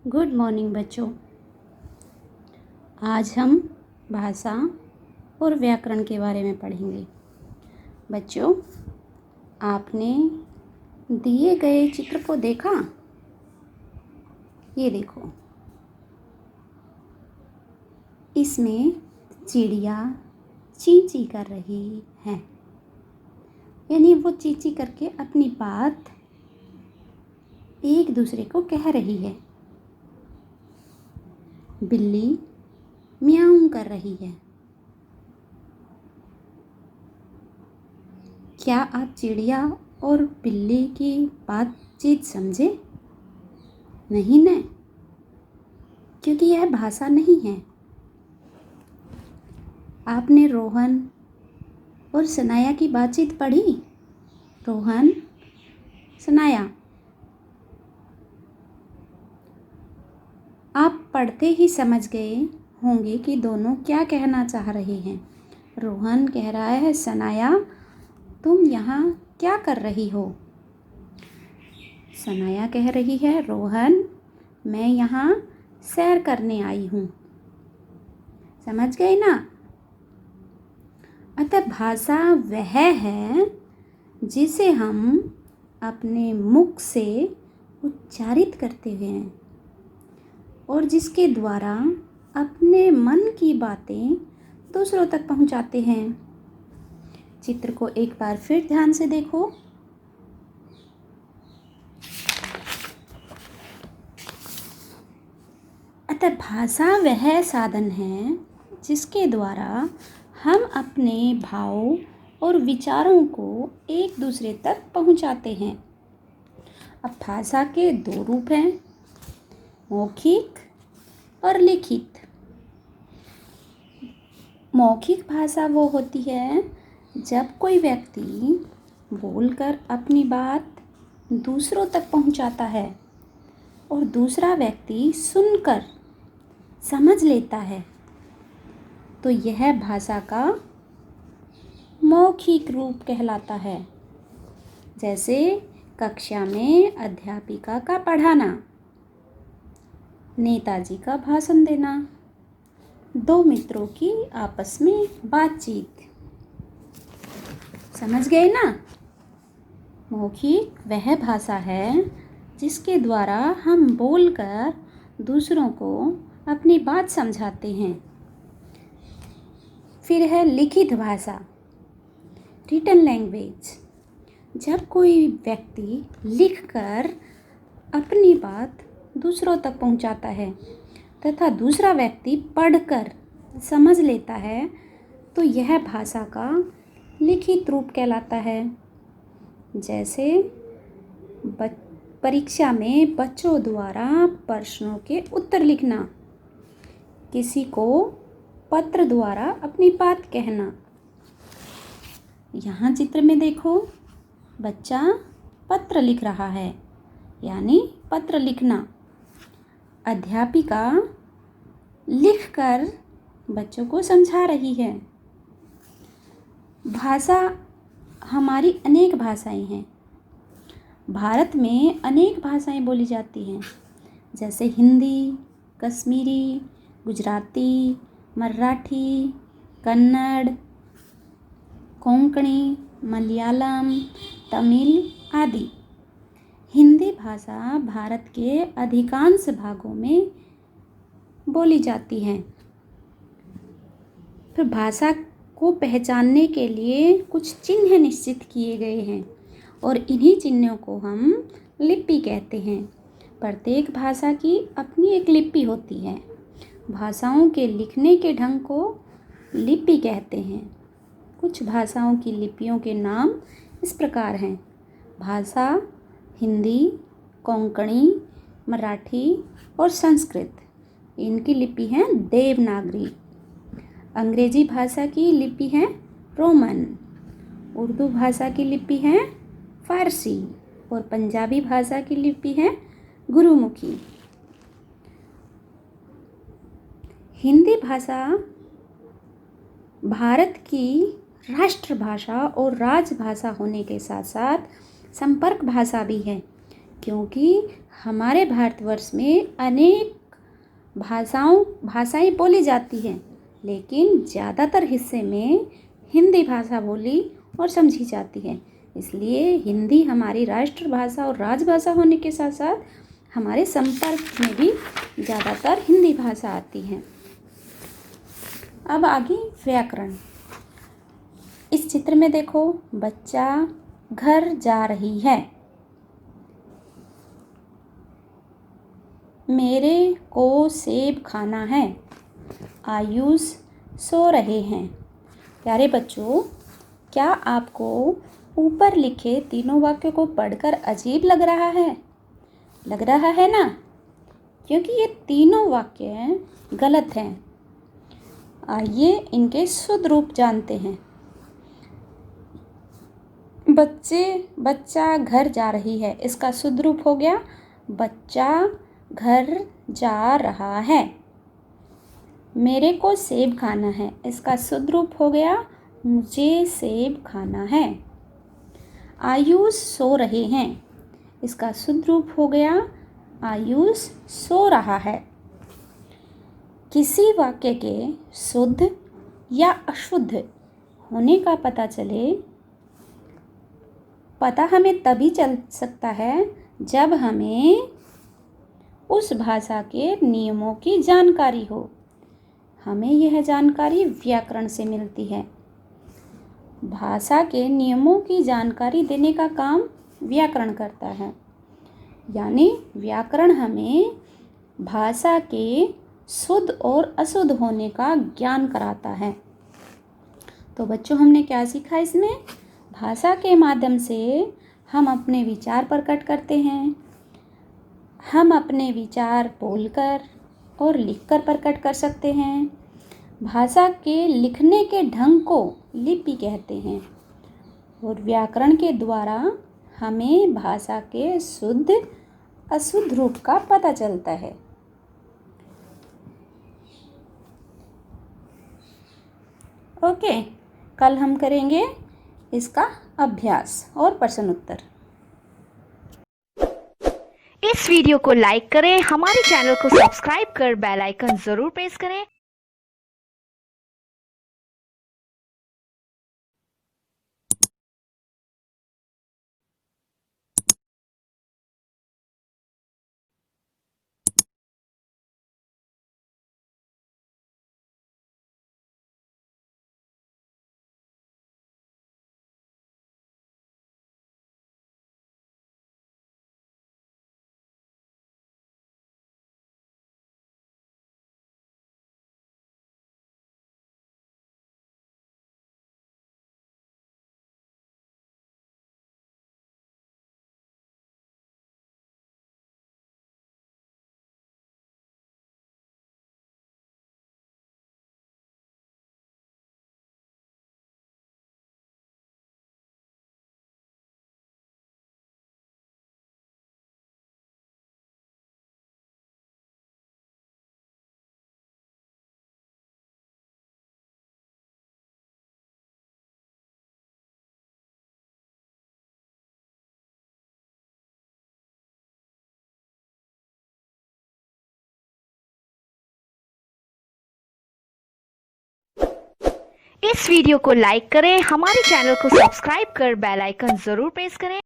Good morning बच्चों। आज हम भाषा और व्याकरण के बारे में पढ़ेंगे। बच्चों, आपने दिए गए चित्र को देखा? ये देखो, इसमें चिड़िया चींची कर रही है, यानी वो चींची करके अपनी बात एक दूसरे को कह रही है। बिल्ली म्याऊं कर रही है। क्या आप चिड़िया और बिल्ली की बातचीत समझे? नहीं न, क्योंकि यह भाषा नहीं है। आपने रोहन और सनाया की बातचीत पढ़ी? रोहन, सनाया, आप पढ़ते ही समझ गए होंगे कि दोनों क्या कहना चाह रहे हैं। रोहन कह रहा है, सनाया तुम यहाँ क्या कर रही हो? सनाया कह रही है, रोहन मैं यहाँ सैर करने आई हूँ। समझ गए ना? अतः भाषा वह है जिसे हम अपने मुख से उच्चारित करते हैं और जिसके द्वारा अपने मन की बातें दूसरों तक पहुंचाते हैं। चित्र को एक बार फिर ध्यान से देखो। अतः भाषा वह साधन है जिसके द्वारा हम अपने भावों और विचारों को एक दूसरे तक पहुंचाते हैं। अब भाषा के दो रूप हैं, मौखिक और लिखित। मौखिक भाषा वो होती है जब कोई व्यक्ति बोलकर अपनी बात दूसरों तक पहुंचाता है और दूसरा व्यक्ति सुनकर समझ लेता है, तो यह भाषा का मौखिक रूप कहलाता है। जैसे कक्षा में अध्यापिका का पढ़ाना, नेताजी का भाषण देना, दो मित्रों की आपस में बातचीत। समझ गए ना? मौखिक वह भाषा है जिसके द्वारा हम बोलकर दूसरों को अपनी बात समझाते हैं। फिर है लिखित भाषा, रिटन लैंग्वेज। जब कोई व्यक्ति लिखकर अपनी बात दूसरों तक पहुंचाता है तथा दूसरा व्यक्ति पढ़कर समझ लेता है, तो यह भाषा का लिखित रूप कहलाता है। जैसे परीक्षा में बच्चों द्वारा प्रश्नों के उत्तर लिखना, किसी को पत्र द्वारा अपनी बात कहना। यहाँ चित्र में देखो, बच्चा पत्र लिख रहा है, यानी पत्र लिखना। अध्यापिका लिखकर बच्चों को समझा रही है। भाषा हमारी अनेक भाषाएं हैं। भारत में अनेक भाषाएं बोली जाती हैं, जैसे हिंदी, कश्मीरी, गुजराती, मराठी, कन्नड़, कोंकणी, मलयालम, तमिल आदि। हिंदी भाषा भारत के अधिकांश भागों में बोली जाती है। फिर भाषा को पहचानने के लिए कुछ चिन्ह निश्चित किए गए हैं और इन्हीं चिन्हों को हम लिपि कहते हैं। प्रत्येक भाषा की अपनी एक लिपि होती है। भाषाओं के लिखने के ढंग को लिपि कहते हैं। कुछ भाषाओं की लिपियों के नाम इस प्रकार हैं। भाषा हिंदी, कोंकणी, मराठी और संस्कृत, इनकी लिपि है देवनागरी। अंग्रेजी भाषा की लिपि है रोमन। उर्दू भाषा की लिपि है फारसी और पंजाबी भाषा की लिपि है गुरुमुखी। हिंदी भाषा भारत की राष्ट्रभाषा और राजभाषा होने के साथ साथ संपर्क भाषा भी है, क्योंकि हमारे भारतवर्ष में अनेक भाषाएं बोली जाती हैं, लेकिन ज़्यादातर हिस्से में हिंदी भाषा बोली और समझी जाती है। इसलिए हिंदी हमारी राष्ट्रभाषा और राजभाषा होने के साथ साथ हमारे संपर्क में भी ज़्यादातर हिंदी भाषा आती है। अब आगे व्याकरण। इस चित्र में देखो, बच्चा घर जा रही है। मेरे को सेब खाना है। आयुष सो रहे हैं। प्यारे बच्चों, क्या आपको ऊपर लिखे तीनों वाक्यों को पढ़कर अजीब लग रहा है? लग रहा है ना? क्योंकि ये तीनों वाक्य गलत हैं। आइए इनके शुद्ध रूप जानते हैं। बच्चा घर जा रही है, इसका शुद्ध रूप हो गया बच्चा घर जा रहा है। मेरे को सेब खाना है, इसका शुद्ध रूप हो गया मुझे सेब खाना है। आयुष सो रहे हैं, इसका शुद्ध रूप हो गया आयुष सो रहा है। किसी वाक्य के शुद्ध या अशुद्ध होने का पता हमें तभी चल सकता है जब हमें उस भाषा के नियमों की जानकारी हो। हमें यह जानकारी व्याकरण से मिलती है। भाषा के नियमों की जानकारी देने का काम व्याकरण करता है, यानी व्याकरण हमें भाषा के शुद्ध और अशुद्ध होने का ज्ञान कराता है। तो बच्चों, हमने क्या सीखा इसमें? भाषा के माध्यम से हम अपने विचार प्रकट करते हैं। हम अपने विचार बोलकर और लिखकर प्रकट कर सकते हैं। भाषा के लिखने के ढंग को लिपि कहते हैं और व्याकरण के द्वारा हमें भाषा के शुद्ध अशुद्ध रूप का पता चलता है। ओके, कल हम करेंगे इसका अभ्यास और प्रश्न उत्तर। इस वीडियो को लाइक करें, हमारे चैनल को सब्सक्राइब कर बेल आइकन जरूर प्रेस करें। इस वीडियो को लाइक करें, हमारे चैनल को सब्सक्राइब कर बेल आइकन जरूर प्रेस करें।